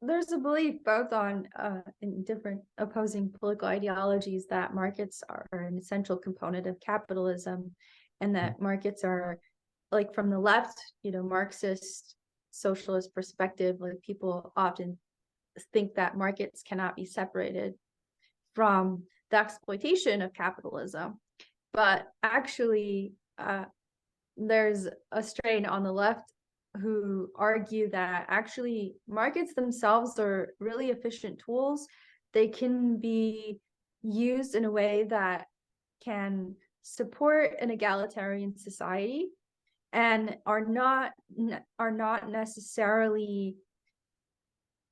There's a belief both on in different opposing political ideologies that markets are an essential component of capitalism, and that markets are, like, from the left, Marxist socialist perspective, like, people often think that markets cannot be separated from the exploitation of capitalism. But actually, there's a strain on the left who argue that actually markets themselves are really efficient tools. They can be used in a way that can support an egalitarian society and are not necessarily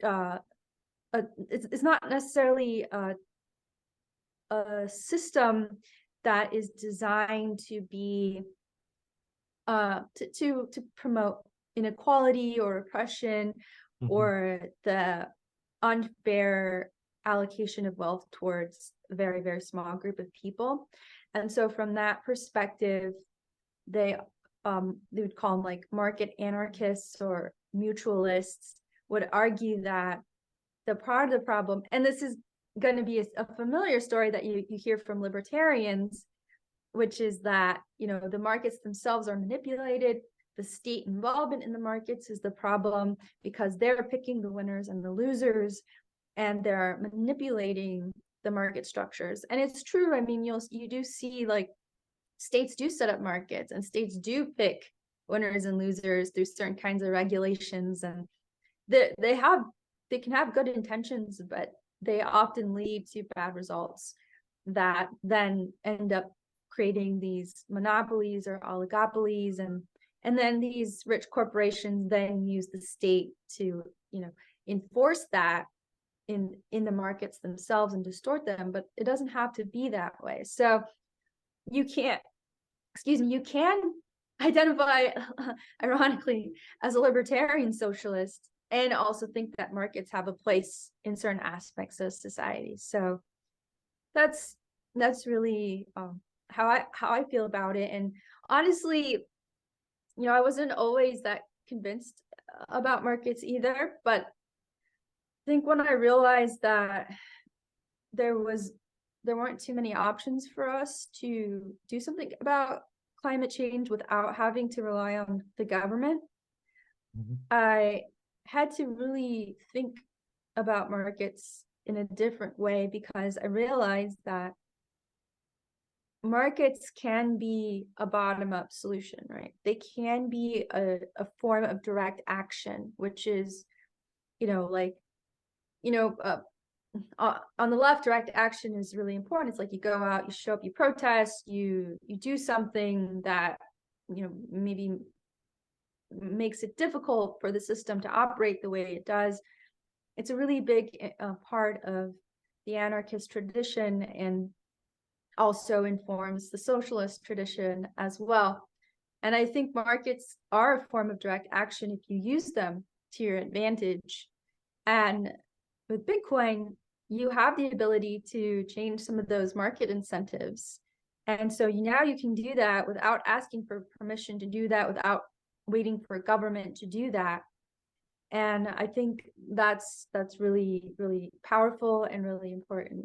it's not necessarily a system that is designed to be to promote inequality or oppression or the unfair allocation of wealth towards a very, very small group of people. And so from that perspective, they would call them like market anarchists or mutualists, would argue that the part of the problem, and this is going to be a familiar story that you hear from libertarians, which is that, the markets themselves are manipulated. The state involvement in the markets is the problem because they're picking the winners and the losers, and they're manipulating the market structures. And it's true. I mean, you do see, like, states do set up markets, and states do pick winners and losers through certain kinds of regulations, and they can have good intentions, but they often lead to bad results that then end up creating these monopolies or oligopolies, and then these rich corporations then use the state to enforce that in the markets themselves and distort them. But it doesn't have to be that way. So you can identify ironically as a libertarian socialist and also think that markets have a place in certain aspects of society. So that's really how I feel about it. And honestly, I wasn't always that convinced about markets either, but I think when I realized that there weren't too many options for us to do something about climate change without having to rely on the government, I had to really think about markets in a different way, because I realized that markets can be a bottom-up solution, right? They can be a form of direct action, which is, on the left, direct action is really important. It's like you go out, you show up, you protest, you do something that, maybe makes it difficult for the system to operate the way it does. It's a really big part of the anarchist tradition, and also informs the socialist tradition as well. And I think markets are a form of direct action if you use them to your advantage. And with Bitcoin, you have the ability to change some of those market incentives. And so now you can do that without asking for permission to do that, without waiting for a government to do that. And I think that's really, really powerful and really important.